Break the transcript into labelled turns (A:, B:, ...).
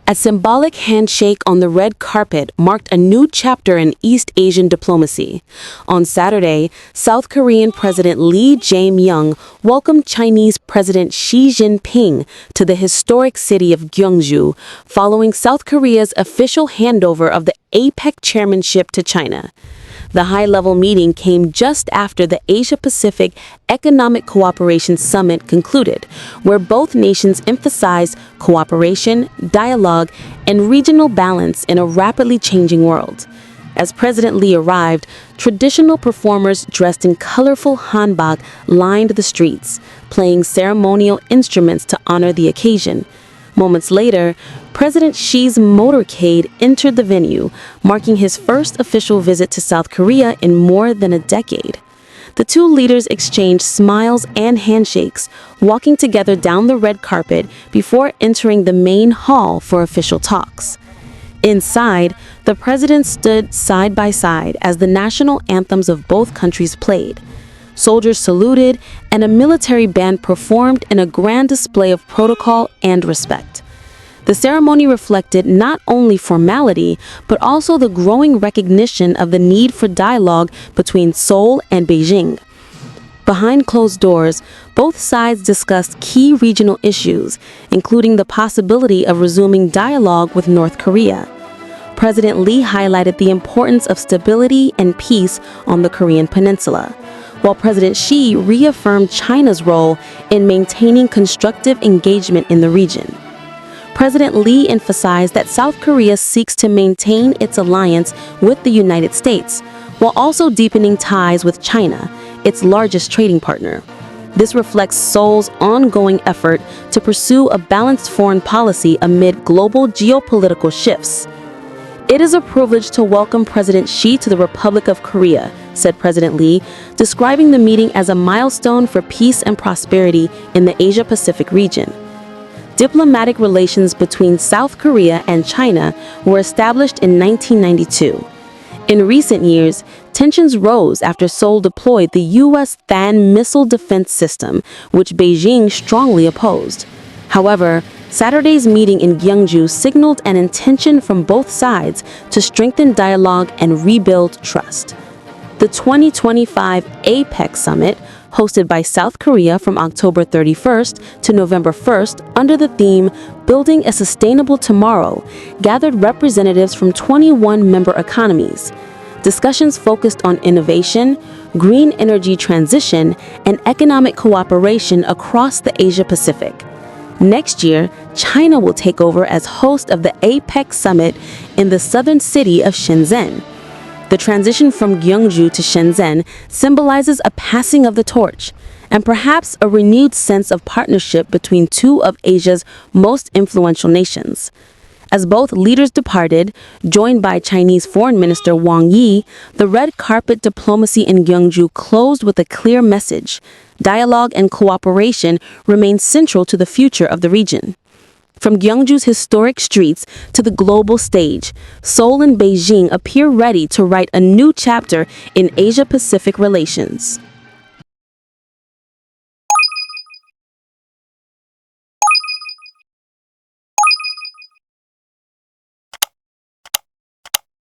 A: A symbolic handshake on the red carpet marked a new chapter in East Asian diplomacy. On Saturday, South Korean President Lee Jae-Myung welcomed Chinese President Xi Jinping to the historic city of Gyeongju, following South Korea's official handover of the APEC chairmanship to China. The high-level meeting came just after the Asia-Pacific Economic Cooperation Summit concluded, where both nations emphasized cooperation, dialogue, and regional balance in a rapidly changing world. As President Lee arrived, traditional performers dressed in colorful hanbok lined the streets, playing ceremonial instruments to honor the occasion. Moments later, President Xi's motorcade entered the venue, marking his first official visit to South Korea in more than a decade. The two leaders exchanged smiles and handshakes, walking together down the red carpet before entering the main hall for official talks. Inside, the presidents stood side by side as the national anthems of both countries played. Soldiers saluted, and a military band performed in a grand display of protocol and respect. The ceremony reflected not only formality, but also the growing recognition of the need for dialogue between Seoul and Beijing. Behind closed doors, both sides discussed key regional issues, including the possibility of resuming dialogue with North Korea. President Lee highlighted the importance of stability and peace on the Korean peninsula, while President Xi reaffirmed China's role in maintaining constructive engagement in the region. President Lee emphasized that South Korea seeks to maintain its alliance with the United States, while also deepening ties with China, its largest trading partner. This reflects Seoul's ongoing effort to pursue a balanced foreign policy amid global geopolitical shifts. "It is a privilege to welcome President Xi to the Republic of Korea," said President Lee, describing the meeting as a milestone for peace and prosperity in the Asia-Pacific region. Diplomatic relations between South Korea and China were established in 1992. In recent years, tensions rose after Seoul deployed the U.S. THAAD missile defense system, which Beijing strongly opposed. However, Saturday's meeting in Gyeongju signaled an intention from both sides to strengthen dialogue and rebuild trust. The 2025 APEC Summit, hosted by South Korea from October 31st to November 1st under the theme Building a Sustainable Tomorrow, gathered representatives from 21 member economies. Discussions focused on innovation, green energy transition, and economic cooperation across the Asia-Pacific. Next year, China will take over as host of the APEC Summit in the southern city of Shenzhen. The transition from Gyeongju to Shenzhen symbolizes a passing of the torch and perhaps a renewed sense of partnership between two of Asia's most influential nations. As both leaders departed, joined by Chinese Foreign Minister Wang Yi, the red carpet diplomacy in Gyeongju closed with a clear message: dialogue and cooperation remain central to the future of the region. From Gyeongju's historic streets to the global stage, Seoul and Beijing appear ready to write a new chapter in Asia-Pacific relations.